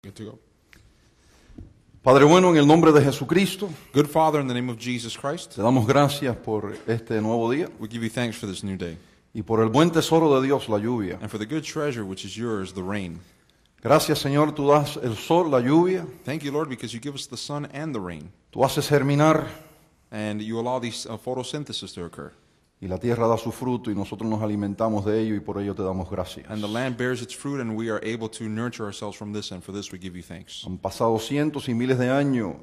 Good to go. Padre bueno, en el nombre de Jesucristo, Good Father, in the name of Jesus Christ, te damos gracias por este nuevo día we give you thanks for this new day y por el buen tesoro de Dios, la lluvia. and for the good treasure which is yours, the rain. Gracias, Señor, tú das el sol, la lluvia, Thank you, Lord, because you give us the sun and the rain, tú haces germinar and you allow these photosynthesis to occur. y la tierra da su fruto y nosotros nos alimentamos de ello y por ello te damos gracias. And the land bears its fruit, and we are able to nurture ourselves from this, and for this we give you thanks. Han pasado cientos y miles de años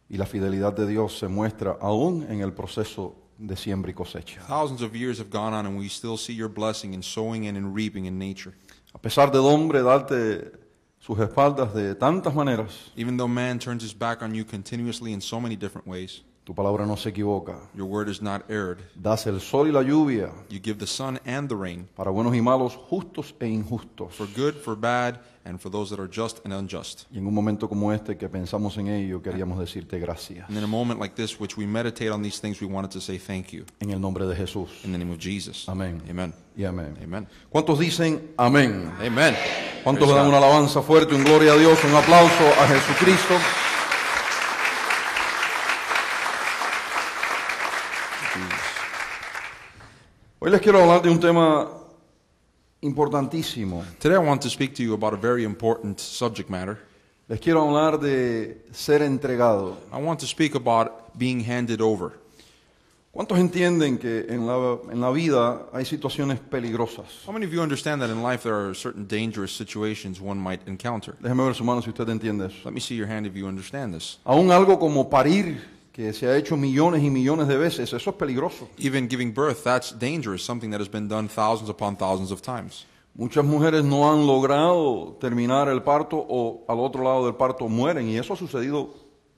y la fidelidad de Dios se muestra aún en el proceso de siembra y cosecha. Thousands of years have gone on, and we still see your blessing in sowing and in reaping in nature. A pesar del hombre darte sus espaldas de tantas maneras, Even though man turns his back on you continuously in so many different ways, tu palabra no se equivoca. your word is not erred. Das el sol y la lluvia You give the sun and the rain, para buenos y malos, justos e injustos. for good, for bad, and for those that are just and unjust. Y en un momento como este que pensamos en ello, queríamos decirte gracias. And in a moment like this, which we meditate on these things, we wanted to say thank you En el nombre de Jesús. in the name of Jesus. Amén. Amen. Y amén. Amen. ¿Cuántos dicen amén? Amen. ¿Cuántos Praise le dan God. una alabanza fuerte, un gloria a Dios, un aplauso a Jesucristo? Hoy les quiero hablar de un tema importantísimo. Today I want to speak to you about a very important subject matter. Les quiero hablar de ser entregado. I want to speak about being handed over. ¿Cuántos entienden que en la vida hay situaciones peligrosas? How many of you understand that in life there are certain dangerous situations one might encounter? Déjeme ver su mano si usted entiende eso. Let me see your hand if you understand this. Aún algo como parir, que se ha hecho millones y millones de veces, eso es peligroso. Even giving birth, that's dangerous, something that has been done thousands upon thousands of times. Muchas mujeres no han logrado terminar el parto o al otro lado del parto mueren y eso ha sucedido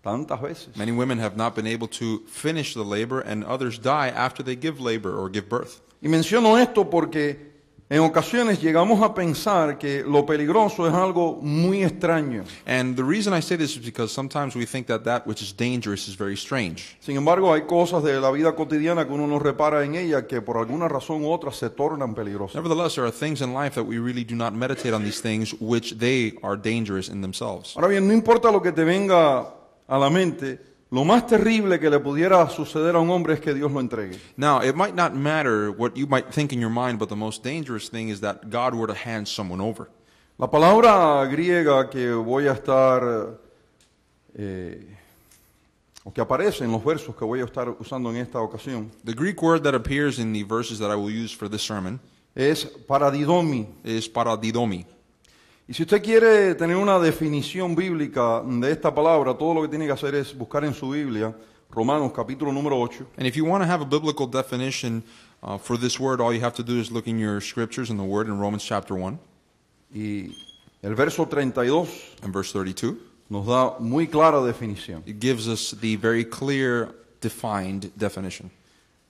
tantas veces. Many women have not been able to finish the labor, and others die after they give labor or give birth. Y menciono esto porque en ocasiones llegamos a pensar que lo peligroso es algo muy extraño. And the reason I say this is because sometimes we think that that which is dangerous is very strange. Sin embargo, hay cosas de la vida cotidiana que uno no repara en ella que por alguna razón u otra se tornan peligrosas. Nevertheless, there are things in life that we really do not meditate on these things, which they are dangerous in themselves. Ahora bien, no importa lo que te venga a la mente, lo más terrible que le pudiera suceder a un hombre es que Dios lo entregue. Now, it might not matter what you might think in your mind, but the most dangerous thing is that God were to hand someone over. La palabra griega que voy a estar, o que aparece en los versos que voy a estar usando en esta ocasión, The Greek word that appears in the verses that I will use for this sermon es paradidomi. is paradidomi. Y si usted quiere tener una definición bíblica de esta palabra, todo lo que tiene que hacer es buscar en su Biblia Romanos capítulo número 8. And if you want to have a biblical definition for this word, all you have to do is look in your scriptures in the word in Romans chapter 1 Y el verso 32 and verse 32. nos da muy clara definición. It gives us the very clear, defined definition.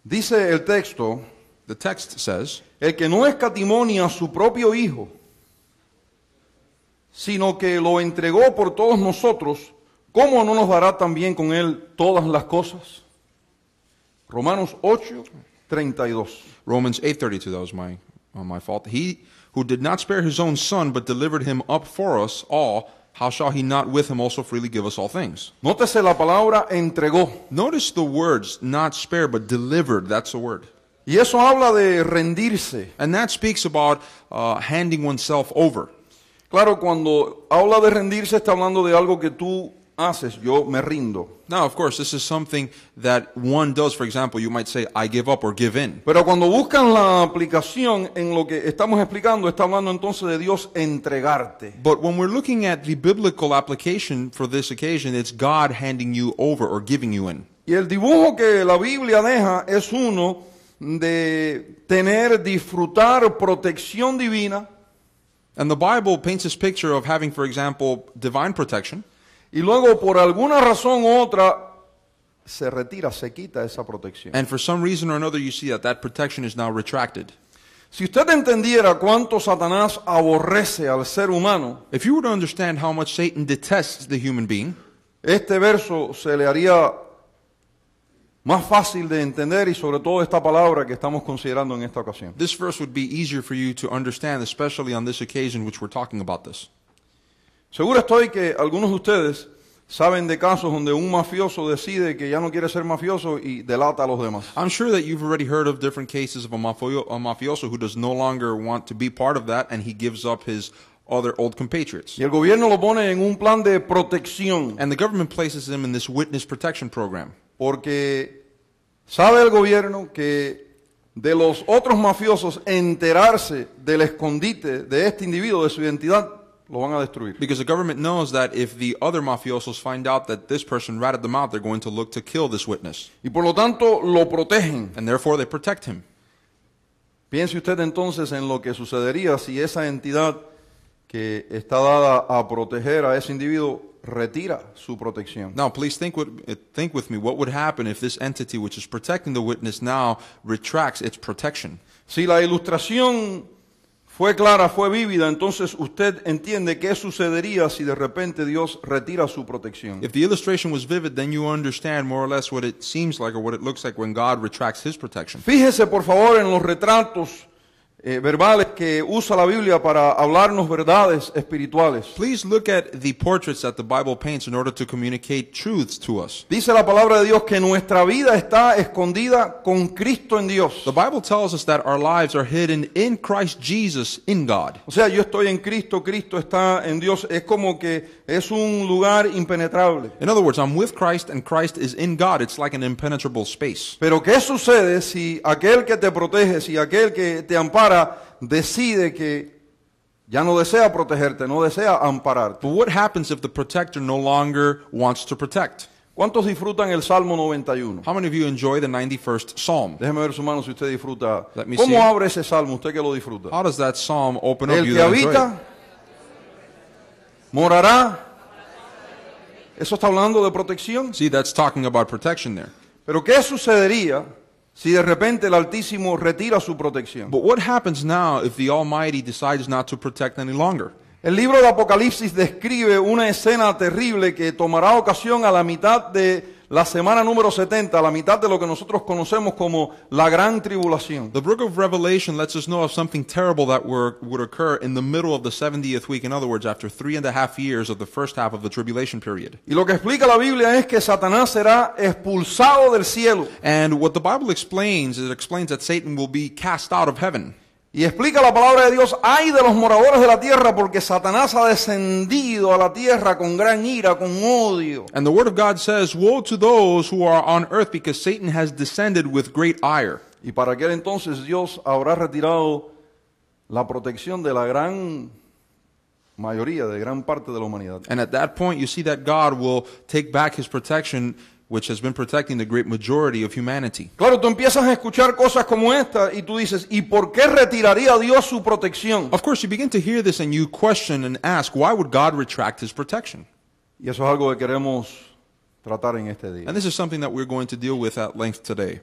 Dice el texto, The text says, el que no escatimó ni a su propio Hijo, sino que lo entregó por todos nosotros, ¿cómo no nos dará también con él todas las cosas? Romanos 8, 32. Romans 8:32, that was my fault. He who did not spare his own son, but delivered him up for us all, how shall he not with him also freely give us all things? Nótese la palabra entregó. Notice the words, not spare, but delivered. That's the word. Y eso habla de rendirse. And that speaks about handing oneself over. Claro, cuando habla de rendirse está hablando de algo que tú haces, yo me rindo. Now, of course, this is something that one does. For example, you might say, I give up or give in. Pero cuando buscan la aplicación en lo que estamos explicando, está hablando entonces de Dios entregarte. But when we're looking at the biblical application for this occasion, it's God handing you over or giving you in. Y el dibujo que la Biblia deja es uno de tener, disfrutar protección divina. And the Bible paints this picture of having, for example, divine protection. Y luego por alguna razón u otra se retira, se quita esa protección. And for some reason or another, you see that that protection is now retracted. Si usted entendiera cuánto Satanás aborrece al ser humano, If you were to understand how much Satan detests the human being, este verso se le haría más fácil de entender y sobre todo esta palabra que estamos considerando en esta ocasión. this verse would be easier for you to understand, especially on this occasion which we're talking about this. Seguro estoy que algunos de ustedes saben de casos donde un mafioso decide que ya no quiere ser mafioso y delata a los demás. I'm sure that you've already heard of different cases of a mafioso who does no longer want to be part of that, and he gives up his other old compatriots. Y el gobierno lo pone en un plan de protección, And the government places him in this witness protection program. porque sabe el gobierno que de los otros mafiosos enterarse del escondite de este individuo, de su identidad, lo van a destruir. Because the government knows that if the other mafiosos find out that this person ratted them out, they're going to look to kill this witness. Y por lo tanto lo protegen. And therefore they protect him. Piense usted entonces en lo que sucedería si esa entidad que está dada a proteger a ese individuo retira su protección. Now, please think with me what would happen if this entity which is protecting the witness now retracts its protection. Si la ilustración fue clara, fue vívida, entonces usted entiende qué sucedería si de repente Dios retira su protección. If the illustration was vivid, then you understand more or less what it seems like or what it looks like when God retracts his protection. Fíjese por favor en los retratos verbales que usa la Biblia para hablarnos verdades espirituales. Please look at the portraits that the Bible paints in order to communicate truths to us. Dice la palabra de Dios que nuestra vida está escondida con Cristo en Dios. The Bible tells us that our lives are hidden in Christ Jesus in God. O sea, yo estoy en Cristo, Cristo está en Dios. Es como que es un lugar impenetrable. In other words, I'm with Christ and Christ is in God. It's like an impenetrable space. Pero ¿qué sucede si aquel que te protege, si aquel que te ampara, decide que ya no desea protegerte, no desea ampararte? But what happens if the protector no longer wants to protect? ¿Cuántos disfrutan el Salmo 91? How many of you enjoy the 91st Psalm? Déjeme ver su mano si usted disfruta. Let me ¿Cómo see. abre ese Salmo usted que lo disfruta? How does that Psalm open up El you que that enjoy habita, morará. Eso está hablando de protección. it? See, that's talking about protection there. Pero ¿qué sucedería si de repente el Altísimo retira su protección? But what happens now if the Almighty decides not to protect any longer? El libro de Apocalipsis describe una escena terrible que tomará ocasión a la mitad de la semana número 70, a la mitad de lo que nosotros conocemos como la gran tribulación. The book of Revelation lets us know of something terrible that would occur in the middle of the 70th week. In other words, after 3.5 years of the first half of the tribulation period. Y lo que explica la Biblia es que Satanás será expulsado del cielo. And what the Bible explains, it explains that Satan will be cast out of heaven. Y explica la palabra de Dios, ay de los moradores de la tierra, porque Satanás ha descendido a la tierra con gran ira, con odio. And the Word of God says, woe to those who are on earth because Satan has descended with great ire. Y para aquel entonces Dios habrá retirado la protección de la gran mayoría, de gran parte de la humanidad. And at that point, you see that God will take back his protection, which has been protecting the great majority of humanity. Claro, tú empiezas a escuchar cosas como esta y tú dices, ¿y por qué retiraría Dios su protección? Of course, you begin to hear this and you question and ask, why would God retract his protection? Y eso es algo que queremos tratar en este día. And this is something that we're going to deal with at length today.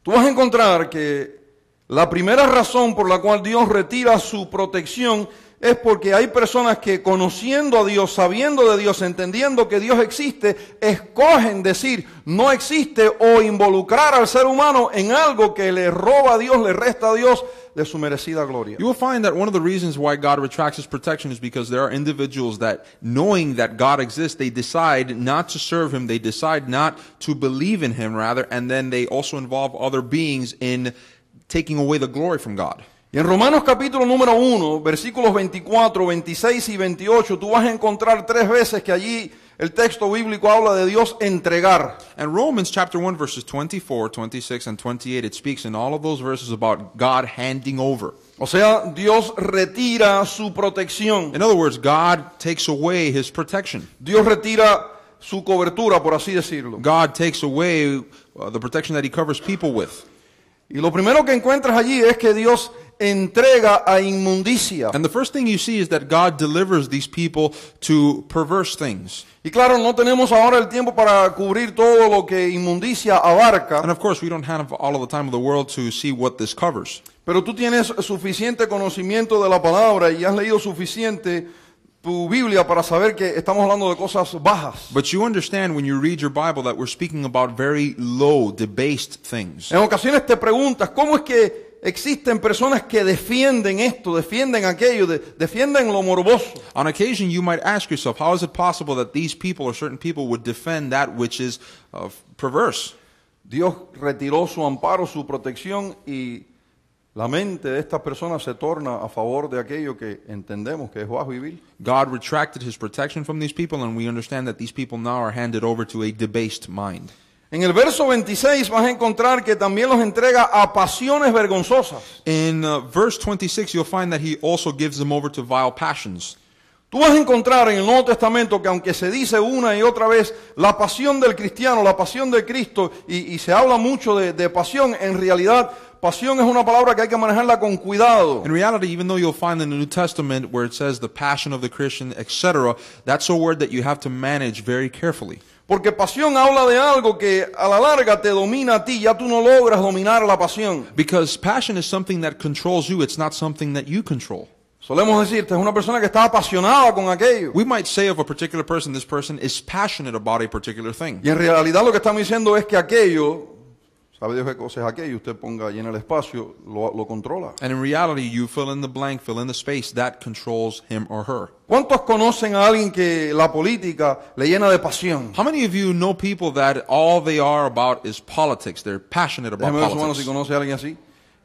Tú vas a encontrar que la primera razón por la cual Dios retira su protección es porque hay personas que conociendo a Dios, sabiendo de Dios, entendiendo que Dios existe, escogen decir no existe o involucrar al ser humano en algo que le roba a Dios, le resta a Dios de su merecida gloria. You will find that one of the reasons why God retracts his protection is because there are individuals that, knowing that God exists, they decide not to serve him, they decide not to believe in him, rather, and then they also involve other beings in taking away the glory from God. Y en Romanos capítulo número 1, versículos 24, 26 y 28, tú vas a encontrar 3 veces que allí el texto bíblico habla de Dios entregar. And Romans chapter 1 verses 24, 26, and 28, it speaks in all of those verses about God handing over. O sea, Dios retira su protección. In other words, God takes away his protection. Dios retira su cobertura, por así decirlo. God takes away the protection that he covers people with. Y lo primero que encuentras allí es que Dios entrega a inmundicia. And the first thing you see is that God delivers these people to perverse things. Y claro, no tenemos ahora el tiempo para cubrir todo lo que inmundicia abarca. And of course, we don't have all of the time of the world to see what this covers. Pero tú tienes suficiente conocimiento de la palabra y has leído suficiente tu Biblia para saber que estamos hablando de cosas bajas. But you understand when you read your Bible that we're speaking about very low, debased things. En ocasiones te preguntas, ¿cómo es que existen personas que defienden esto, defienden aquello, defienden lo morboso. On occasion, you might ask yourself, how is it possible that these people or certain people would defend that which is perverse? Dios retiró su amparo, su protección y la mente de estas personas se torna a favor de aquello que entendemos que es bajo y vil. God retracted his protection from these people, and we understand that these people now are handed over to a debased mind. En el verso 26 vas a encontrar que también los entrega a pasiones vergonzosas. In verse 26, you'll find that he also gives them over to vile passions. Tú vas a encontrar en el Nuevo Testamento que aunque se dice una y otra vez la pasión del cristiano, la pasión de Cristo, y se habla mucho de pasión, en realidad pasión es una palabra que hay que manejarla con cuidado. In reality, even though you'll find in the New Testament where it says the passion of the Christian, etc., that's a word that you have to manage very carefully. Porque pasión habla de algo que a la larga te domina a ti, ya tú no logras dominar la pasión. Because passion is something that controls you, it's not something that you control. Solemos decir, esta es una persona que está apasionada con aquello. We might say of a particular person, this person is passionate about a particular thing. Y en realidad lo que estamos diciendo es que aquello, sabe Dios qué cosa es aquello, usted ponga ahí en el espacio, lo controla. And in reality, you fill in the blank, fill in the space, that controls him or her. ¿Cuántos conocen a alguien que la política le llena de pasión? How many of you know people that all they are about is politics? They're passionate about Déjeme ver su mano si politics. conoce a alguien así.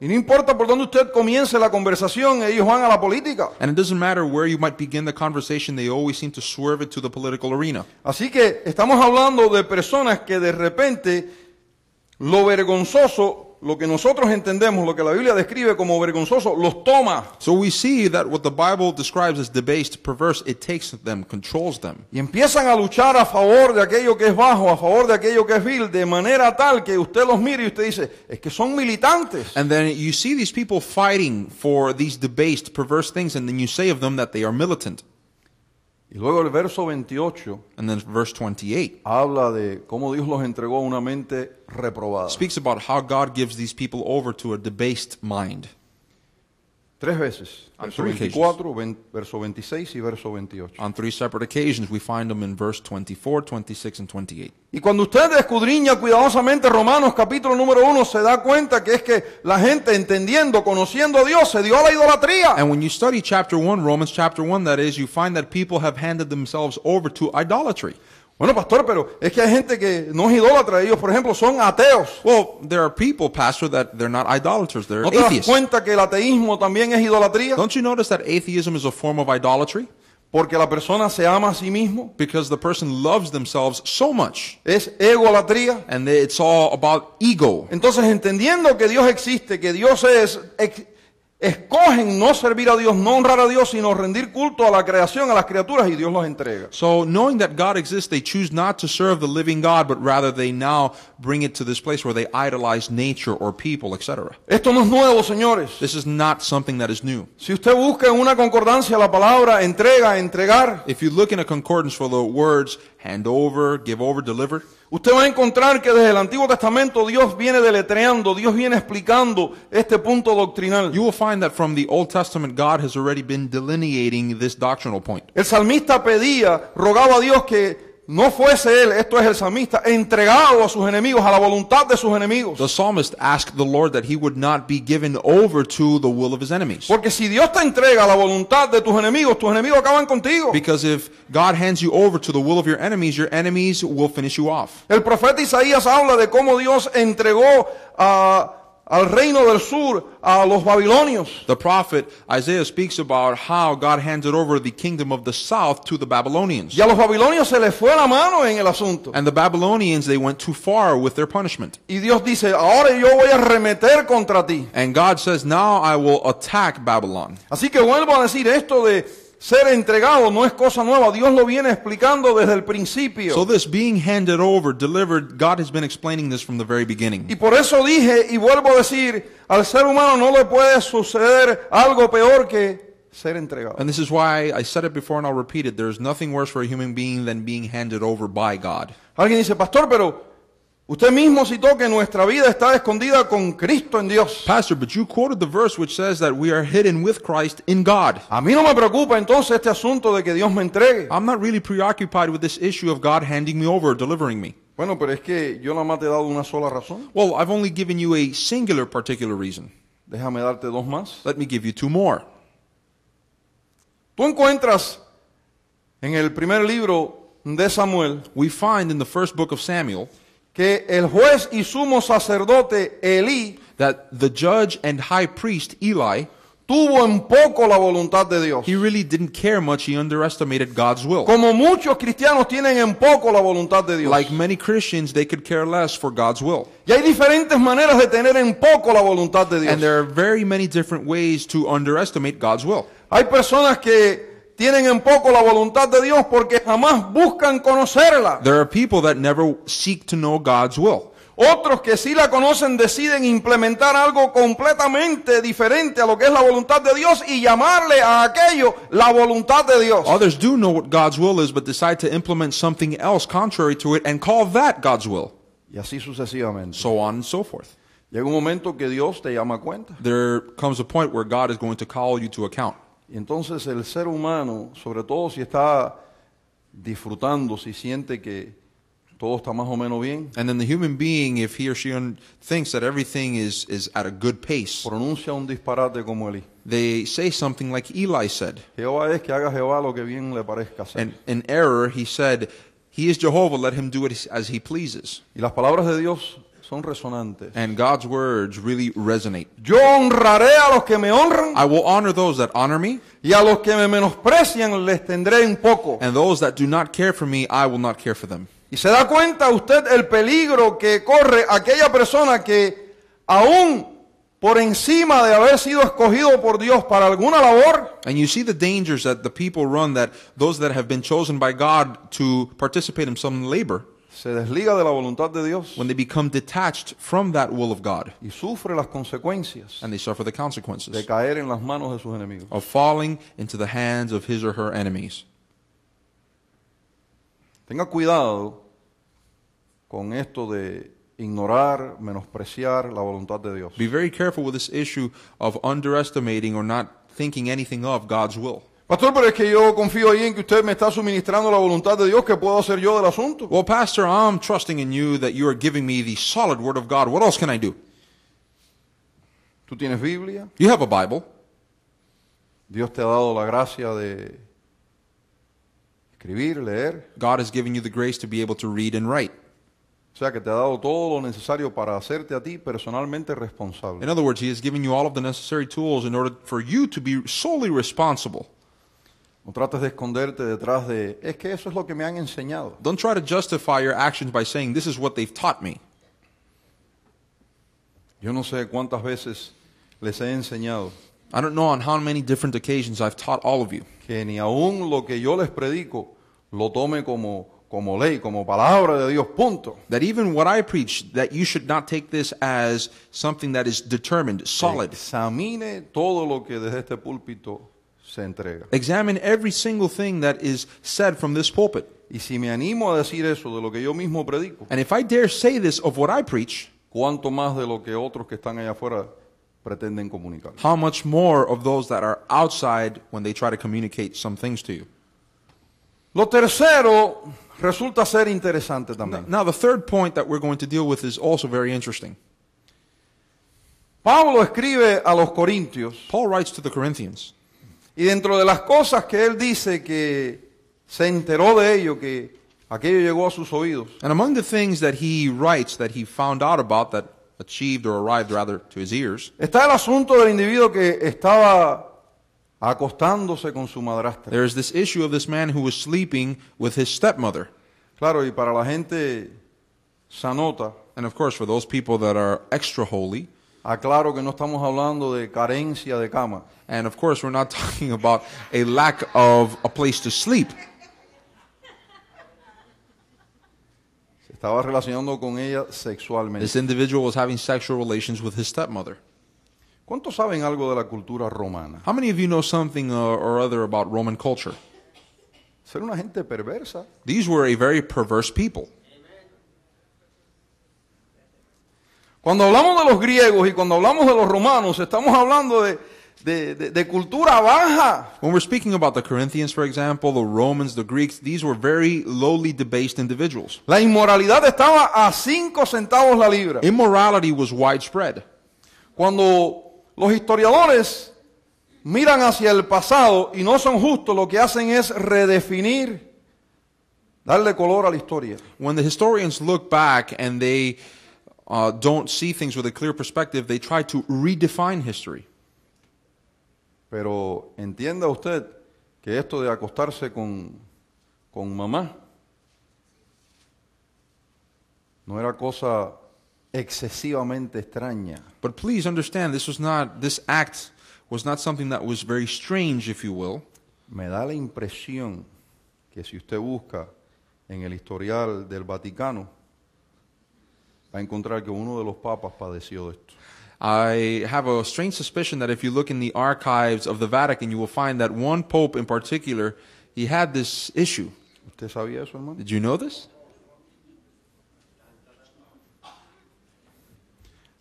Y no importa por dónde usted comience la conversación, ellos van a la política. And it doesn't matter where you might begin the conversation, they always seem to swerve it to the political arena. Así que estamos hablando de personas que de repente lo vergonzoso, lo que nosotros entendemos, lo que la Biblia describe como vergonzoso, los toma. So we see that what the Bible describes as debased, perverse, it takes them, controls them. Y empiezan a luchar a favor de aquello que es bajo, a favor de aquello que es vil, de manera tal que usted los mire y usted dice, es que son militantes. And then you see these people fighting for these debased, perverse things, and then you say of them that they are militant. Y luego el verso 28 And then verse 28 habla de cómo Dios los entregó a una mente reprobada. speaks about how God gives these people over to a debased mind. 3 veces. On Verso 3 24, verso 26 y verso 28. On 3 separate occasions, we find them in verse 24, 26, and 28. Y cuando usted escudriña cuidadosamente Romanos capítulo número 1, se da cuenta que es que la gente entendiendo, conociendo a Dios, se dio a la idolatría. And when you study chapter 1, Romans chapter 1, that is, you find that people have handed themselves over to idolatry. Bueno, pastor, pero es que hay gente que no es idólatra. Ellos, por ejemplo, son ateos. Well, there are people, Pastor, that they're not idolaters, they're ¿No te das atheists. cuenta que el ateísmo también es idolatría? Don't you notice that atheism is a form of idolatry? Porque la persona se ama a sí mismo. Because the person loves themselves so much. Es egolatría. And it's all about ego. Entonces, entendiendo que Dios existe, que Dios es, escogen no servir a Dios, no honrar a Dios, sino rendir culto a la creación, a las criaturas, y Dios los entrega. So knowing that God exists, they choose not to serve the living God, but rather they now bring it to this place where they idolize nature or people, etc. Esto no es nuevo, señores. This is not something that is new. Si usted busca en una concordancia la palabra entrega, entregar, If you look in a concordance for the words hand over, give over, deliver, usted va a encontrar que desde el Antiguo Testamento Dios viene deletreando, Dios viene explicando este punto doctrinal. you will find that from the Old Testament, God has already been delineating this doctrinal point. El salmista pedía, rogaba a Dios que no fuese él, esto es el salmista, entregado a sus enemigos, a la voluntad de sus enemigos. The psalmist asked the Lord that he would not be given over to the will of his enemies. Porque si Dios te entrega a la voluntad de tus enemigos acaban contigo. Because if God hands you over to the will of your enemies will finish you off. El profeta Isaías habla de cómo Dios entregó al reino del sur a los babilonios. The prophet Isaiah speaks about how God handed over the kingdom of the south to the Babylonians. Y a los babilonios se les fue la mano en el asunto. And the Babylonians, they went too far with their punishment. Y Dios dice, ahora yo voy a arremeter contra ti. And God says, now I will attack Babylon. Así que vuelvo a decir, esto de ser entregado no es cosa nueva. Dios lo viene explicando desde el principio. So this being handed over, delivered, God has been explaining this from the very Y beginning. por eso dije, y vuelvo a decir, al ser humano no le puede suceder algo peor que ser entregado. And this is why I said it before and I'll repeat it. There is nothing worse for a human being than being handed over by God. Alguien dice, pastor, pero usted mismo citó que nuestra vida está escondida con Cristo en Dios. Pastor, but you quoted the verse which says that we are hidden with Christ in God. A mí no me preocupa entonces este asunto de que Dios me entregue. I'm not really preoccupied with this issue of God handing me over or delivering me. Bueno, pero es que yo nada más te he dado una sola razón. Well, I've only given you a singular particular reason. Déjame darte dos más. Let me give you two more. Tú encuentras en el primer libro de Samuel We find in the first book of Samuel que el juez y sumo sacerdote Elí that the judge and high priest Eli, tuvo en poco la voluntad de Dios. he really didn't care much. He underestimated God's will. Como muchos cristianos tienen en poco la voluntad de Dios. Like many Christians, they could care less for God's will. Y hay diferentes maneras de tener en poco la voluntad de Dios. And there are very many different ways to underestimate God's will. Hay personas que tienen en poco la voluntad de Dios porque jamás buscan conocerla. There are people that never seek to know God's will. Otros que sí la conocen deciden implementar algo completamente diferente a lo que es la voluntad de Dios y llamarle a aquello la voluntad de Dios. Others do know what God's will is, but decide to implement something else contrary to it and call that God's will. Y así sucesivamente. So on and so forth. Llega un momento que Dios te llama a cuenta. There comes a point where God is going to call you to account. Y entonces el ser humano, sobre todo si está disfrutando, si siente que todo está más o menos bien, And then the human being, if he or she thinks that everything is at a good pace, pronuncia un disparate como Elí. they say something like Eli said. Jehová es que haga Jehová lo que bien le parezca hacer. And in error, he said, He is Jehovah, let him do it as he pleases. Y las palabras de Dios son resonantes. And God's words really resonate. Yo honraré a los que me honran I will honor those that honor me, y a los que me menosprecian les tendré en poco. and those that do not care for me, I will not care for them. Y se da cuenta usted el peligro que corre aquella persona que aún por encima de haber sido escogido por Dios para alguna labor, And you see the dangers that the people run, that those that have been chosen by God to participate in some labor, se desliga de la voluntad de Dios when they become detached from that will of God, y sufre las consecuencias and they suffer the de consequences caer en las manos de sus enemigos. of falling into the hands of his or her enemies. Tenga cuidado con esto de ignorar, menospreciar la voluntad de Dios. Be very careful with this issue of underestimating or not thinking anything of God's will. Pastor, pero es que yo confío ahí en que usted me está suministrando la voluntad de Dios. ¿Qué puedo hacer yo del asunto? Well, Pastor, I'm trusting in you that you are giving me the solid word of God. What else can I do? ¿Tú tienes Biblia? You have a Bible. Dios te ha dado la gracia de escribir, leer. God has given you the grace to be able to read and write. O sea, que te ha dado todo lo necesario para hacerte a ti personalmente responsable. In other words, He has given you all of the necessary tools in order for you to be solely responsible. No trates de esconderte detrás de, es que eso es lo que me han enseñado. Don't try to justify your actions by saying, this is what they've taught me. Yo no sé cuántas veces les he enseñado I don't know on how many different occasions I've taught all of you que ni aún lo que yo les predico lo tome como ley, como palabra de Dios, punto. that even what I preach, that you should not take this as something that is determined, solid. Examine todo lo que desde este púlpito se entrega. Examine every single thing that is said from this pulpit. Y si me animo a decir eso de lo que yo mismo predico, And if I dare say this of what I preach, cuánto más de lo que otros que están allá afuera pretenden comunicar. how much more of those that are outside when they try to communicate some things to you. Lo tercero resulta ser interesante también. Now, the third point that we're going to deal with is also very interesting. Pablo escribe a los Corintios Paul writes to the Corinthians, y dentro de las cosas que él dice que se enteró de ello, que aquello llegó a sus oídos, and among the things that he writes that he found out about, that achieved or arrived rather to his ears, está el asunto del individuo que estaba acostándose con su madrastra. there is this issue of this man who was sleeping with his stepmother. Claro, y para la gente sanota, And of course, for those people that are extra holy, aclaro que no estamos hablando de carencia de cama. and of course, we're not talking about a lack of a place to sleep. Se estaba relacionando con ella sexualmente. This individual was having sexual relations with his stepmother. ¿Cuántos saben algo de la cultura romana? How many of you know something or other about Roman culture? Ser una gente perversa. These were a very perverse people. Cuando hablamos de los griegos y cuando hablamos de los romanos, estamos hablando de cultura baja. When we're speaking about the Corinthians, for example, the Romans, the Greeks, these were very lowly debased individuals. La inmoralidad estaba a 5 centavos la libra. Immorality was widespread. Cuando los historiadores miran hacia el pasado y no son justos, lo que hacen es redefinir, darle color a la historia. When the historians look back and they don't see things with a clear perspective, they try to redefine history. Pero entienda usted que esto de acostarse con mamá no era cosa excesivamente extraña. But please understand, this act was not something that was very strange, if you will. Me da la impresión que si usted busca en el historial del Vaticano, va a encontrar que uno de los papas padeció de esto. I have a strange suspicion that if you look in the archives of the Vatican, you will find that one pope in particular, he had this issue. ¿Usted sabía eso, hermano? Did you know this?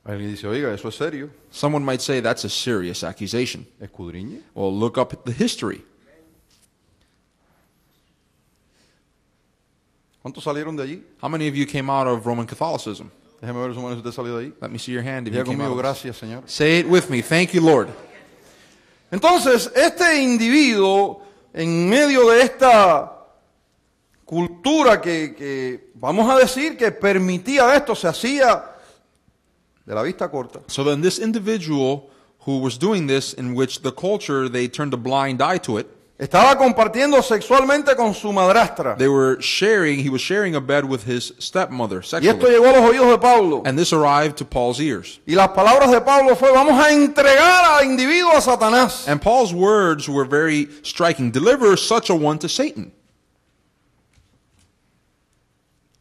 Alguien dice, oiga, eso es serio. Someone might say that's a serious accusation. Escudriñe. Well, look up the history. ¿Cuántos salieron de allí? How many of you came out of Roman Catholicism? Déjeme ver su mano si usted salió de ahí. Let me see your hand if you Diga came out conmigo, of gracias, Señor. Say it with me. Thank you, Lord. Entonces, este individuo, en medio de esta cultura que vamos a decir que permitía esto, se hacía de la vista corta. So then this individual who was doing this, in which the culture, they turned a blind eye to it, Estaba compartiendo sexualmente con su madrastra. he was sharing a bed with his stepmother Y esto sexually. llegó a los oídos de Pablo. And this arrived to Paul's ears. Y las palabras de Pablo fue, vamos a entregar al individuo a Satanás. And Paul's words were very striking. Deliver such a one to Satan.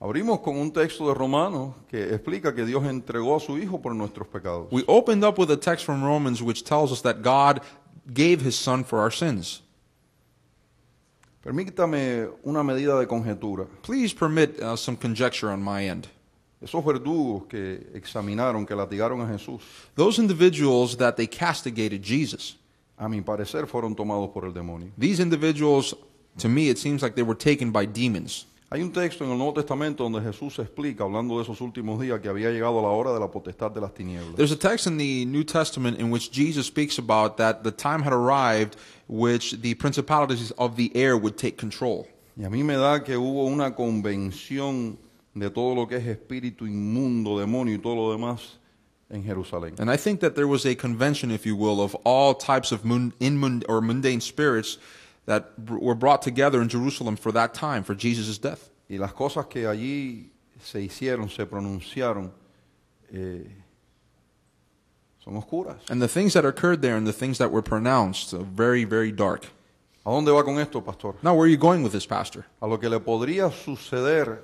Abrimos con un texto de Romanos que explica que Dios entregó a su Hijo por nuestros pecados. We opened up with a text from Romans which tells us that God gave his son for our sins. Permítame una medida de conjetura. Please permit some conjecture on my end. Esos verdugos que examinaron, que latigaron a Jesús, Those individuals that they castigated Jesus, a mi parecer fueron tomados por el demonio. these individuals, to me, it seems like they were taken by demons. Hay un texto en el Nuevo Testamento donde Jesús explica, hablando de esos últimos días, que había llegado la hora de la potestad de las tinieblas. There's a text in the New Testament in which Jesus speaks about that the time had arrived which the principalities of the air would take control. Y a mí me da que hubo una convención de todo lo que es espíritu inmundo, demonio y todo lo demás en Jerusalén. And I think that there was a convention, if you will, of all types of mundane spirits that were brought together in Jerusalem for that time, for Jesus' death. Y las cosas que allí se hicieron, se pronunciaron, son oscuras. And the things that occurred there and the things that were pronounced are very, very dark. ¿A dónde va con esto, pastor? Now, where are you going with this, Pastor? A lo que le podría suceder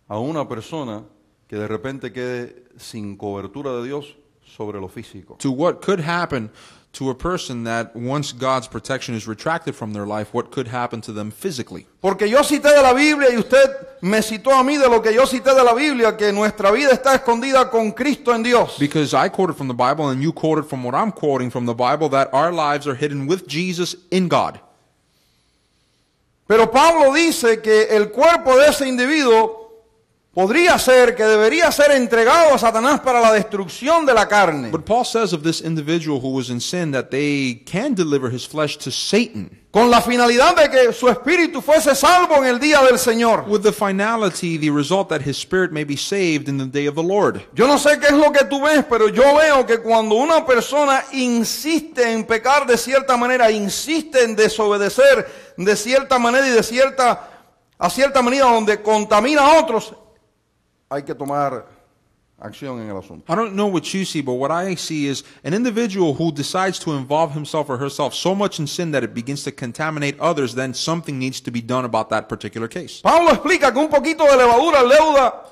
a una persona que de repente quede sin cobertura de Dios sobre lo físico. To what could happen to a person that once God's protection is retracted from their life, what could happen to them physically? Porque yo cité de la Biblia y usted me citó a mí de lo que yo cité de la Biblia, que nuestra vida está escondida con Cristo en Dios. Because I quoted from the Bible and you quoted from what I'm quoting from the Bible, that our lives are hidden with Jesus in God. Pero Pablo dice que el cuerpo de ese individuo podría ser, que debería ser entregado a Satanás para la destrucción de la carne. But Paul says of this individual who was in sin that they can deliver his flesh to Satan Con la finalidad de que su espíritu fuese salvo en el día del Señor. with the finality, the result that his spirit may be saved in the day of the Lord. Yo no sé qué es lo que tú ves, pero yo veo que cuando una persona insiste en pecar de cierta manera, insiste en desobedecer de cierta manera y a cierta manera donde contamina a otros, hay que tomar acción en el asunto. I don't know what you see, but what I see is an individual who decides to involve himself or herself so much in sin that it begins to contaminate others, then something needs to be done about that particular case. Pablo explica que un poquito de levadura leuda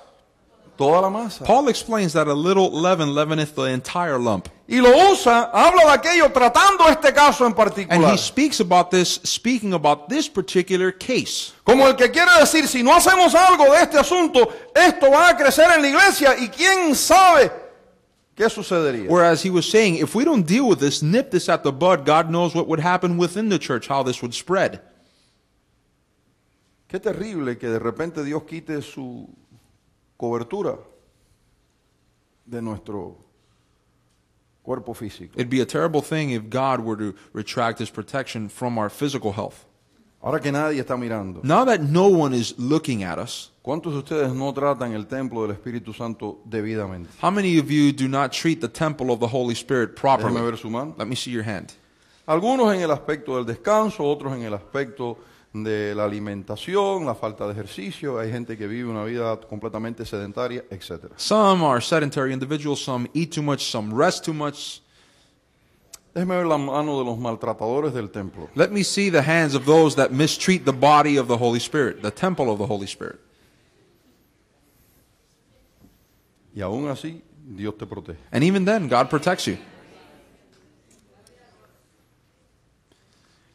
toda la masa. Paul explains that a little leaven leaveneth the entire lump. Y lo usa, habla de aquello tratando este caso en And particular. he speaks about this, speaking about this particular case. Como el que quiere decir, si no hacemos algo de este asunto, esto va a crecer en la iglesia y quién sabe qué sucedería. Whereas he was saying, if we don't deal with this, nip this at the bud, God knows what would happen within the church, how this would spread. Qué terrible que de repente Dios quite su cobertura de nuestro cuerpo físico. It'd be a terrible thing if God were to retract his protection from our physical health. Ahora que nadie está mirando, Now that no one is looking at us, ¿cuántos de ustedes no tratan el templo del Espíritu Santo debidamente? how many of you do not treat the temple of the Holy Spirit Déjeme properly? ver su mano. Let me see your hand. Algunos en el aspecto del descanso, otros en el aspecto de la alimentación, la falta de ejercicio. Hay gente que vive una vida completamente sedentaria, etc. Some are sedentary individuals, some eat too much, some rest too much. Déjeme ver la mano de los maltratadores del templo. Let me see the hands of those that mistreat the body of the Holy Spirit, the temple of the Holy Spirit. Y aún así, Dios te protege. And even then, God protects you.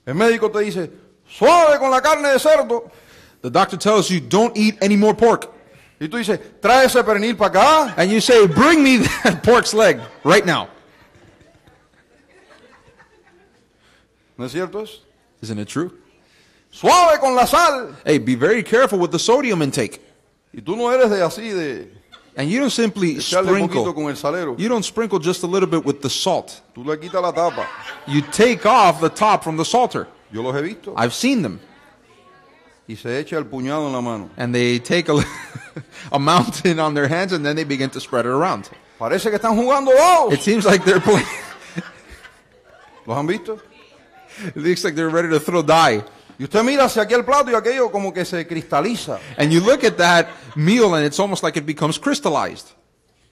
El médico te dice, suave con la carne de cerdo. The doctor tells you, don't eat any more pork. Y tú dices, trae ese pernil para acá. And you say, bring me that pork's leg right now. ¿No es cierto eso? Isn't it true? Suave con la sal. Hey, be very careful with the sodium intake. Y tú no eres de así, de And you don't simply echarle poquito sprinkle. con el salero. You don't sprinkle just a little bit with the salt. Tú le quitas la tapa. You take off the top from the salter. Yo los he visto. I've seen them. Y se echa el puñado en la mano. And they take a mountain on their hands and then they begin to spread it around. Parece que están jugando dos. It seems like they're playing. ¿Los han visto? It looks like they're ready to throw die. Y usted mira hacia aquel plato y aquello como que se cristaliza. And you look at that meal and it's almost like it becomes crystallized.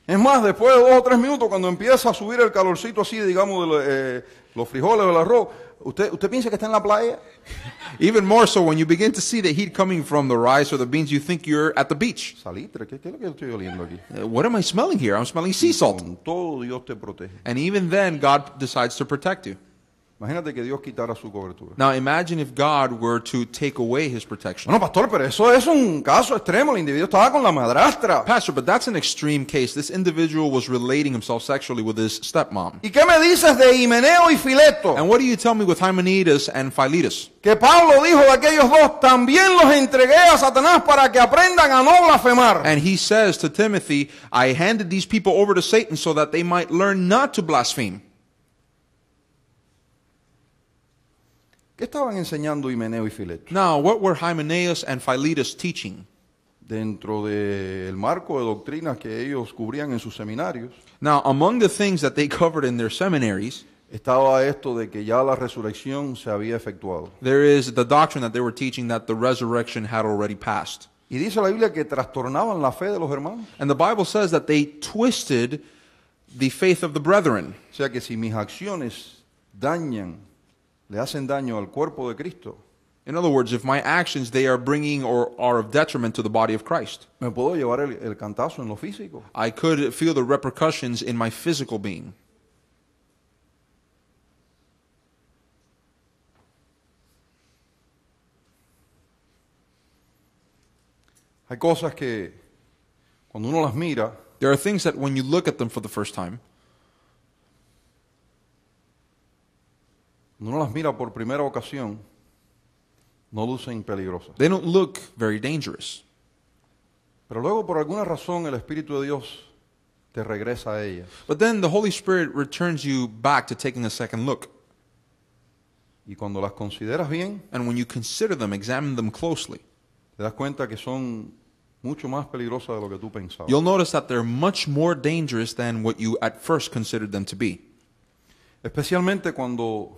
Es más, después de 2 o 3 minutos, cuando empieza a subir el calorcito así, digamos, de los frijoles o el arroz, usted piensa que está en la playa. Even more so when you begin to see the heat coming from the rice or the beans, you think you're at the beach. Salitre, ¿qué es lo que estoy oliendo aquí? What am I smelling here? I'm smelling sea salt. Con todo Dios te protege. And even then, God decides to protect you. Imagínate que Dios quitara su cobertura. Now imagine if God were to take away his protection. Bueno, pastor, pero eso es un caso extremo. El individuo estaba con la madrastra. Pastor, but that's an extreme case. This individual was relating himself sexually with his stepmom. ¿Y qué me dices de Himeneo y Fileto? And what do you tell me with Hymenaeus and Philetus? Que Pablo dijo de aquellos dos, también los entregué a Satanás para que aprendan a no blasfemar. And he says to Timothy, I handed these people over to Satan so that they might learn not to blaspheme. ¿Qué estaban enseñando Himeneo y Fileto? Now, what were Hymenaeus and Philetus teaching? Dentro del marco de doctrinas que ellos cubrían en sus seminarios, Now, among the things that they covered in their seminaries, estaba esto de que ya la resurrección se había efectuado. there is the doctrine that they were teaching that the resurrection had already passed. Y dice la Biblia que trastornaban la fe de los hermanos. And the Bible says that they twisted the faith of the brethren. O sea que si mis acciones le hacen daño al cuerpo de Cristo, In other words, if my actions, they are bringing or are of detriment to the body of Christ, me puedo llevar el cantazo en lo físico. I could feel the repercussions in my physical being. Hay cosas que cuando uno las mira, There are things that when you look at them for the first time, cuando uno las mira por primera ocasión, no lucen peligrosas. they don't look very dangerous. Pero luego por alguna razón el Espíritu de Dios te regresa a ellas. But then the Holy Spirit returns you back to taking a second look. Y cuando las consideras bien, And when you consider them, examine them closely, te das cuenta que son mucho más peligrosas de lo que tú pensabas. you'll notice that they're much more dangerous than what you at first considered them to be. Especialmente cuando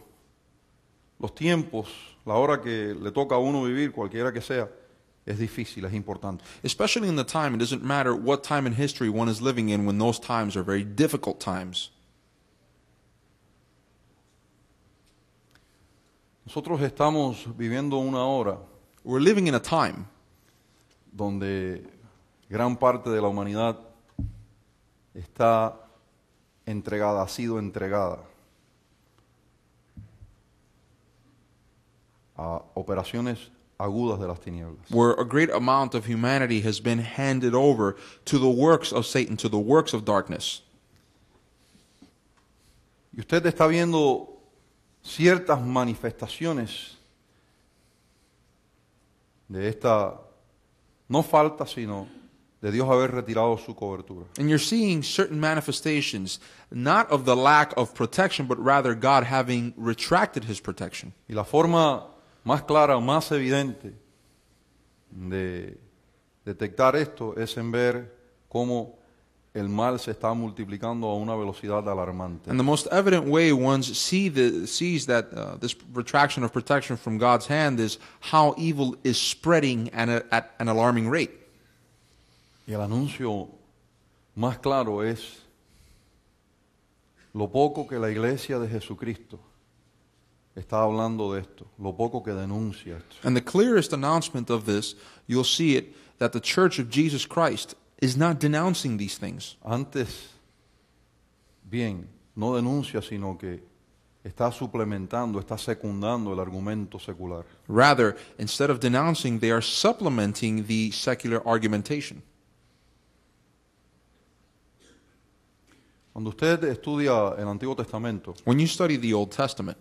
los tiempos, la hora que le toca a uno vivir, cualquiera que sea, es difícil, es importante. Especially in the time, it doesn't matter what time in history one is living in when those times are very difficult times. Nosotros estamos viviendo una hora We're living in a time donde gran parte de la humanidad está entregada, ha sido entregada a operaciones agudas de las tinieblas. where a great amount of humanity has been handed over to the works of Satan, to the works of darkness. Y usted está viendo ciertas manifestaciones de esta, no falta, sino de Dios haber retirado su cobertura. And you're seeing certain manifestations, not of the lack of protection, but rather God having retracted his protection. Y la forma más clara, más evidente de detectar esto es en ver cómo el mal se está multiplicando a una velocidad alarmante. And the most evident way one sees that this retraction of protection from God's hand is how evil is spreading at an alarming rate. Y el anuncio más claro es lo poco que la iglesia de Jesucristo está hablando de esto, lo poco que denuncia esto. And the clearest announcement of this, you'll see it, that the Church of Jesus Christ is not denouncing these things. Antes, bien, no denuncia, sino que está suplementando, está secundando el argumento secular. Rather, instead of denouncing, they are supplementing the secular argumentation. Cuando usted estudia el Antiguo Testamento, When you study the Old Testament,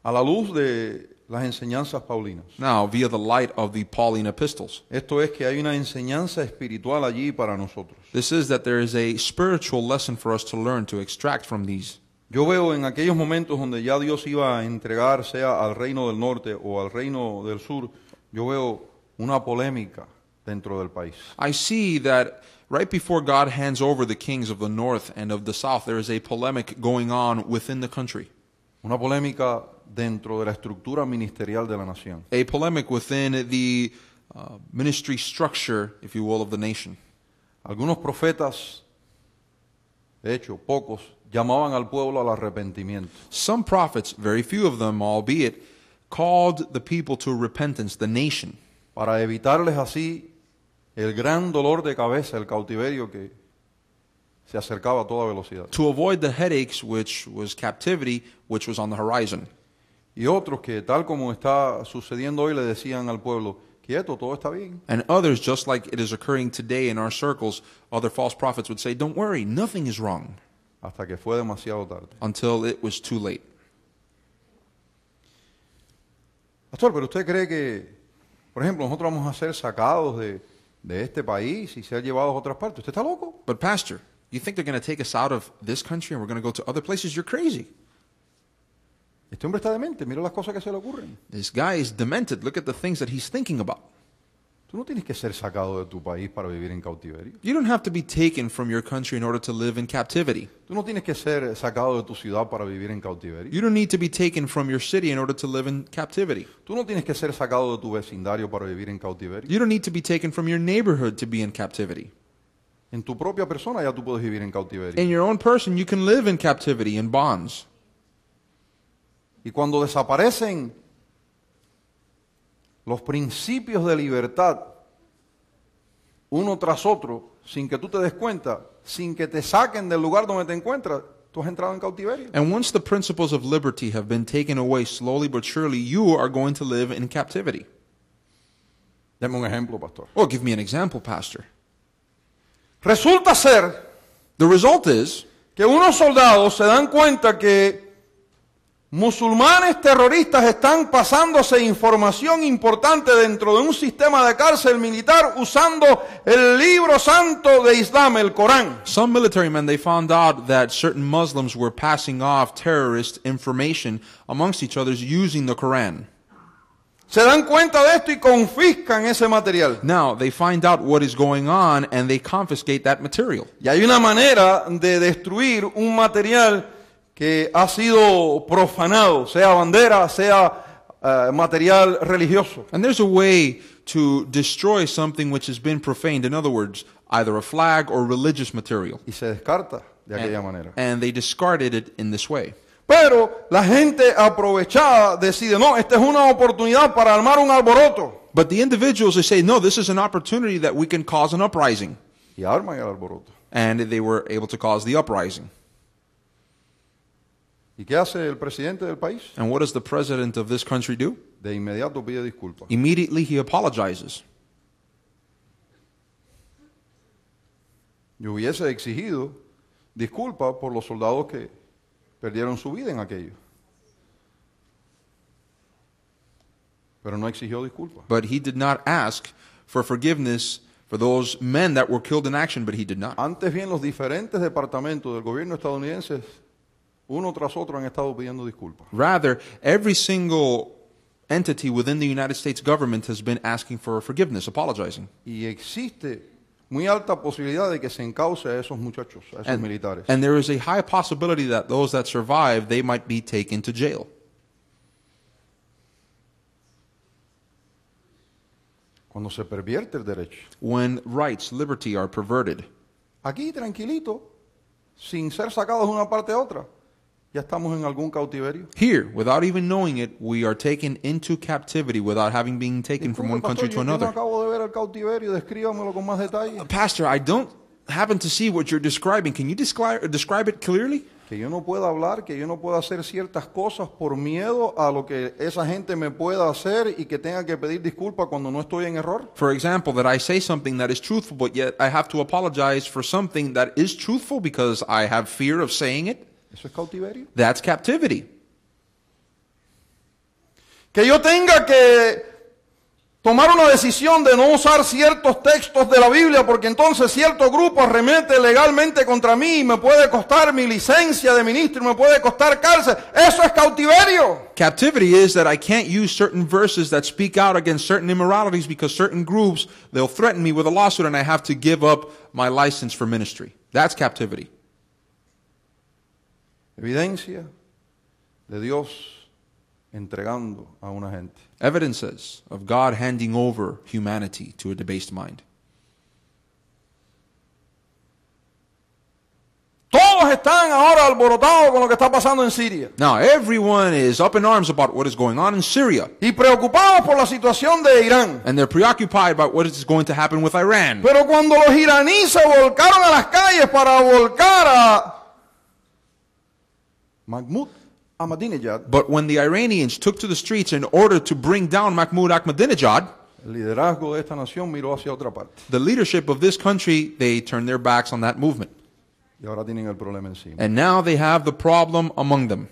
a la luz de las enseñanzas paulinas, now via the light of the Pauline epistles, esto es que hay una enseñanza espiritual allí para nosotros. this is that there is a spiritual lesson for us to learn, to extract from these. Yo veo en aquellos momentos donde ya Dios iba a entregar, sea al reino del norte o al reino del sur, yo veo una polémica dentro del país. I see that right before God hands over the kings of the north and of the south, there is a polemic going on within the country. Una polémica dentro de la estructura ministerial de la nación. A polemic within the ministry structure, if you will, of the nation. Algunos profetas, de hecho pocos, llamaban al pueblo al arrepentimiento. Some prophets, very few of them albeit, called the people to repentance, the nation, Para evitarles así el gran dolor de cabeza, el cautiverio que se acercaba a toda velocidad. to avoid the headaches, which was captivity, which was on the horizon. Y otros que, tal como está sucediendo hoy, le decían al pueblo, quieto, todo está bien. And others, just like it is occurring today in our circles, other false prophets would say, don't worry, nothing is wrong, Hasta que fue demasiado tarde. until it was too late. Pastor, pero usted cree que, por ejemplo, nosotros vamos a ser sacados de este país y ser llevados a otras partes. ¿Usted está loco? But Pastor, you think they're going to take us out of this country and we're going to go to other places? You're crazy. Este hombre está demente, mira las cosas que se le ocurren. This guy is demented. Look at the things that he's thinking about. Tú no tienes que ser sacado de tu país para vivir en cautiverio. You don't have to be taken from your country in order to live in captivity. Tú no tienes que ser sacado de tu ciudad para vivir en cautiverio. You don't need to be taken from your city in order to live in captivity. Tú no tienes que ser sacado de tu vecindario para vivir en cautiverio. You don't need to be taken from your neighborhood to be in captivity. En tu propia persona ya tú puedes vivir en cautiverio. In your own person, you can live in captivity, in bonds. Y cuando desaparecen los principios de libertad uno tras otro, sin que tú te des cuenta, sin que te saquen del lugar donde te encuentras, tú has entrado en cautiverio. And once the principles of liberty have been taken away slowly but surely, you are going to live in captivity. Deme un ejemplo, pastor. Well, give me an example, Pastor. Resulta ser The result is que unos soldados se dan cuenta que musulmanes terroristas están pasándose información importante dentro de un sistema de cárcel militar usando el libro santo de Islam, el Corán. some military men, they found out that certain Muslims were passing off terrorist information amongst each other using the Quran. Se dan cuenta de esto y confiscan ese material. Now, they find out what is going on and they confiscate that material. Y hay una manera de destruir un material que ha sido profanado, sea bandera, sea material religioso. And there's a way to destroy something which has been profaned. In other words, either a flag or religious material. Y se descarta de aquella manera. And they discarded it in this way. Pero la gente aprovechada decide, no, esta es una oportunidad para armar un alboroto. But the individuals, they say, no, this is an opportunity that we can cause an uprising. Y arman el alboroto. And they were able to cause the uprising. ¿Y qué hace el presidente del país? And what does the president of this country do? De inmediato pide disculpas. Immediately he apologizes. Yo hubiese exigido disculpas por los soldados que perdieron su vida en aquello. Pero no exigió disculpas. But he did not ask for forgiveness for those men that were killed in action, but he did not. Antes bien, los diferentes departamentos del gobierno estadounidense, uno tras otro, han estado pidiendo disculpas. Rather, every single entity within the United States government has been asking for forgiveness, apologizing. Y existe muy alta posibilidad de que se encauce a esos muchachos, a esos militares. And there is a high possibility that those that survive, they might be taken to jail. Cuando se pervierte el derecho. When rights, liberty are perverted. Aquí, tranquilito, sin ser sacados de una parte a otra, ya estamos en algún cautiverio. Here, without even knowing it, we are taken into captivity without having been taken from one country to Yo no another. acabo de ver el cautiverio, descríbamelo con más detalle. Pastor, I don't happen to see what you're describing. Can you describe it clearly? Que yo no pueda hablar, que yo no pueda hacer ciertas cosas por miedo a lo que esa gente me pueda hacer y que tenga que pedir disculpas cuando no estoy en error. For example, that I say something that is truthful, but yet I have to apologize for something that is truthful because I have fear of saying it. Eso es cautiverio. That's captivity. Que yo tenga que tomar una decisión de no usar ciertos textos de la Biblia porque entonces cierto grupo arremete legalmente contra mí y me puede costar mi licencia de ministro y me puede costar cárcel. Eso es cautiverio. Captivity is that I can't use certain verses that speak out against certain immoralities because certain groups, they'll threaten me with a lawsuit and I have to give up my license for ministry. That's captivity. Evidencia de Dios entregando a una gente. Evidences of God handing over humanity to a debased mind. Todos están ahora alborotados con lo que está pasando en Siria. Now, everyone is up in arms about what is going on in Syria. Y preocupados por la situación de Irán. And they're preoccupied about what is going to happen with Iran. Pero cuando los iraníes se volcaron a las calles para volcar a Mahmoud Ahmadinejad, But when the Iranians took to the streets in order to bring down Mahmoud Ahmadinejad, el liderazgo de esta nación miró hacia otra parte. the leadership of this country, they turned their backs on that movement. Y ahora tienen el problema encima. And now they have the problem among them.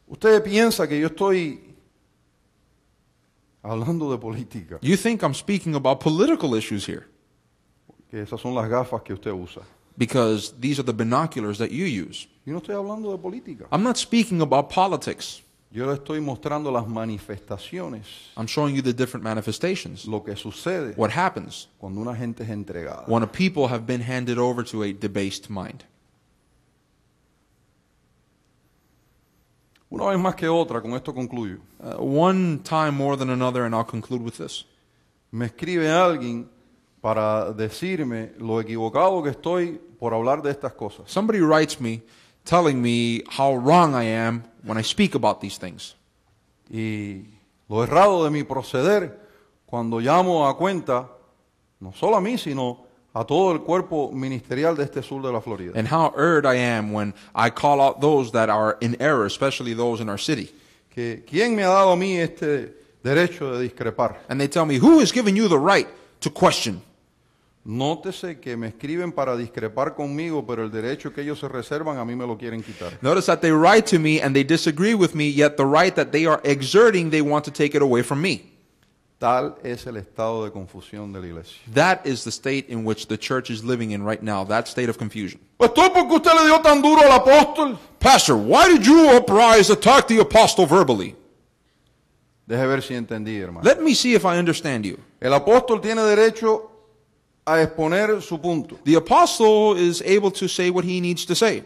Usted piensa que yo estoy hablando de política, You think I'm speaking about political issues here que esas son las gafas que usted usa. because these are the binoculars that you use. Yo no estoy hablando de política. I'm not speaking about politics. Yo le estoy mostrando las manifestaciones, I'm showing you the different manifestations. lo que sucede What happens cuando una gente es entregada. when a people have been handed over to a debased mind. Una vez más que otra, con esto concluyo. One time more than another, and I'll conclude with this. Me escribe alguien para decirme lo equivocado que estoy por hablar de estas cosas. Somebody writes me telling me how wrong I am when I speak about these things. Y lo errado de mi proceder cuando llamo a cuenta, no solo a mí, sino a todo el cuerpo ministerial de este sur de la Florida. And how erred I am when I call out those that are in error, especially those in our city. Que ¿quién me ha dado a mí este derecho de discrepar? And they tell me, who has given you the right to question? Nótese que me escriben para discrepar conmigo, pero el derecho que ellos se reservan a mí me lo quieren quitar. Notice that they write to me and they disagree with me, yet the right that they are exerting, they want to take it away from me. Tal es el estado de confusión de la iglesia. That is the state in which the church is living in right now, that state of confusion. Pastor, ¿por qué usted le dio tan duro al apóstol? Pastor, why did you uprise, attack the apostle verbally? Deje ver si entendí, hermano. Let me see if I understand you. El apóstol tiene derecho a exponer su punto. The apostle is able to say what he needs to say.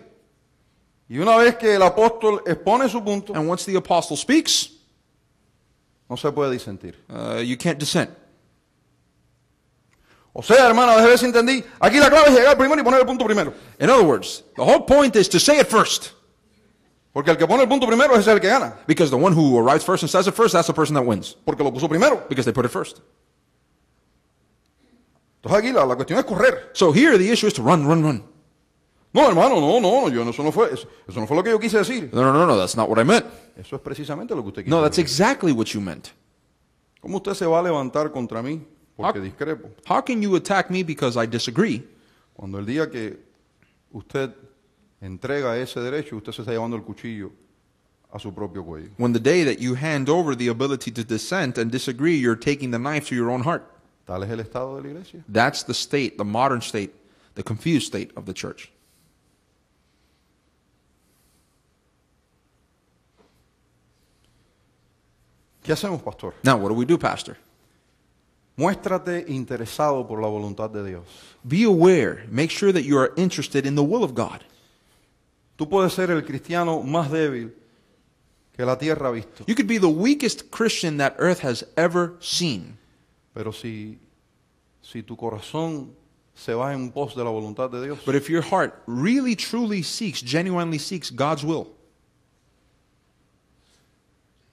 Y una vez que el apóstol expone su punto, And once the apostle speaks, no se puede disentir. you can't dissent. O sea, hermano, deje ver si entendí. Aquí la clave es llegar primero y poner el punto primero. In other words, the whole point is to say it first. Porque el que pone el punto primero es el que gana. Because the one who arrives first and says it first, that's the person that wins. Porque lo puso primero. Because they put it first. Entonces aquí la cuestión es correr. So here the issue is to run. No, hermano, no, eso no fue lo que yo quise decir. No, that's not what I meant. Eso es precisamente lo que usted quiso No, that's decir. exactly what you meant. ¿Cómo usted se va a levantar contra mí porque discrepo? How can you attack me because I disagree Cuando el día que usted entrega ese derecho, usted se está llevando el cuchillo a su propio cuello. When the day that you hand over the ability to dissent and disagree, you're taking the knife to your own heart. Tal es el estado de la iglesia. That's the state, the modern state, the confused state of the church. ¿Qué hacemos, pastor? Now, what do we do, Pastor? Muéstrate interesado por la voluntad de Dios. Be aware. Make sure that you are interested in the will of God. Tú puedes ser el cristiano más débil que la tierra ha visto, You could be the weakest Christian that earth has ever seen. pero si tu corazón se va en pos de la voluntad de Dios, But if your heart really, truly seeks, genuinely seeks God's will,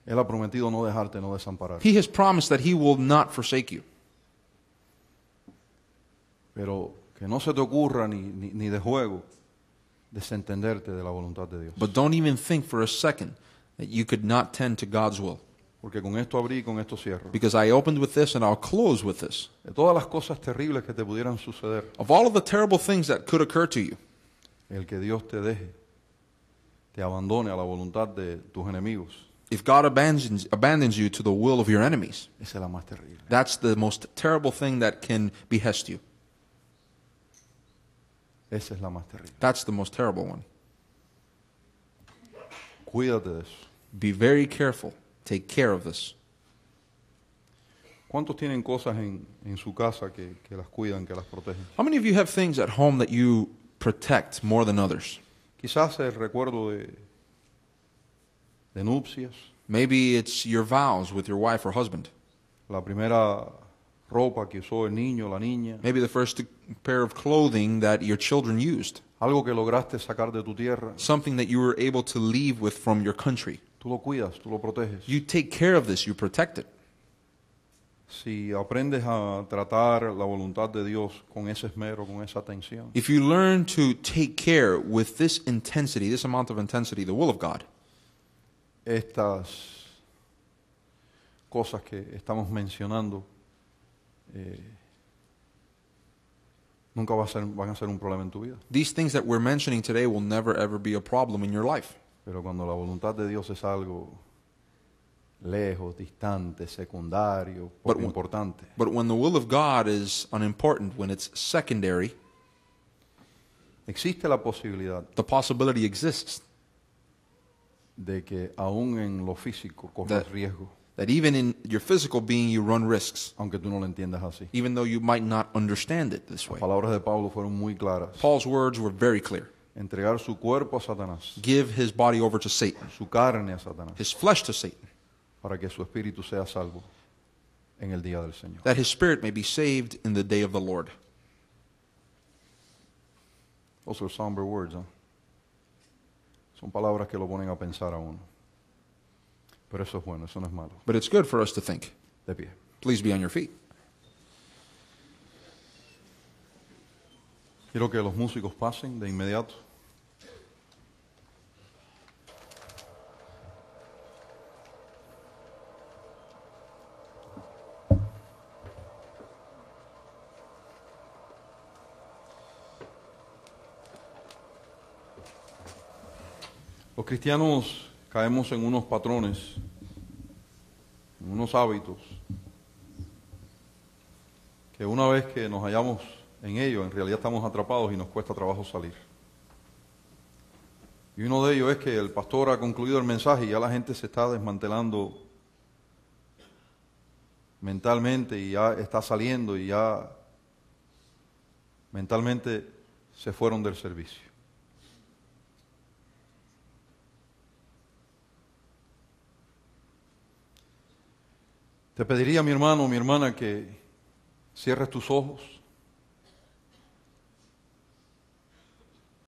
Él ha prometido no dejarte, no desamparar. He has promised that He will not forsake you. Pero que no se te ocurra ni de juego desentenderte de la voluntad de Dios. But don't even think for a second that you could not tend to God's will. Porque con esto abrí y con esto cierro. Because I opened with this and I'll close with this. De todas las cosas terribles que te pudieran suceder, Of all of the terrible things that could occur to you, el que Dios te deje, te abandone a la voluntad de tus enemigos, if God abandons you to the will of your enemies, esa es la más terrible. that's the most terrible thing that can behest you. Esa es la más terrible. That's the most terrible one. Cuídate de eso. Be very careful. Take care of this. ¿Cuántos tienen cosas en su casa que las cuidan, que las protegen? How many of you have things at home that you protect more than others? Quizás el recuerdo de nupcias, Maybe it's your vows with your wife or husband. la primera ropa que usó el niño, la niña, Maybe the first pair of clothing that your children used. algo que lograste sacar de tu tierra. Something that you were able to leave with from your country. Tú lo cuidas, tú lo proteges. You take care of this. You protect it. Si aprendes a tratar la voluntad de Dios con ese esmero, con esa atención, If you learn to take care with this intensity, this amount of intensity, the will of God, estas cosas que estamos mencionando nunca van a ser un problema en tu vida. these things that we're mentioning today will never ever be a problem in your life. Pero cuando la voluntad de Dios es algo lejos, distante, secundario, poco importante, But when the will of God is unimportant, when it's secondary, existe la posibilidad the possibility exists de que aún en lo físico corras That- riesgo, that even in your physical being you run risks, aunque tú no lo entiendas así. even though you might not understand it this way. Las palabras de Pablo fueron muy claras. Paul's words were very clear. Entregar su cuerpo a Satanás, Give his body over to Satan, su carne a Satanás, his flesh to Satan, para que su espíritu sea salvo en el día del Señor. that his spirit may be saved in the day of the Lord. Those are somber words, ¿eh? Son palabras que lo ponen a pensar a uno. Pero eso es bueno, eso no es malo. But it's good for us to think. De pie. Please be on your feet. Quiero que los músicos pasen de inmediato. Los cristianos caemos en unos patrones, en unos hábitos, que una vez que nos hallamos en ellos, en realidad estamos atrapados y nos cuesta trabajo salir. Y uno de ellos es que el pastor ha concluido el mensaje y ya la gente se está desmantelando mentalmente y ya está saliendo y ya mentalmente se fueron del servicio. Te pediría, mi hermano, mi hermana, que cierres tus ojos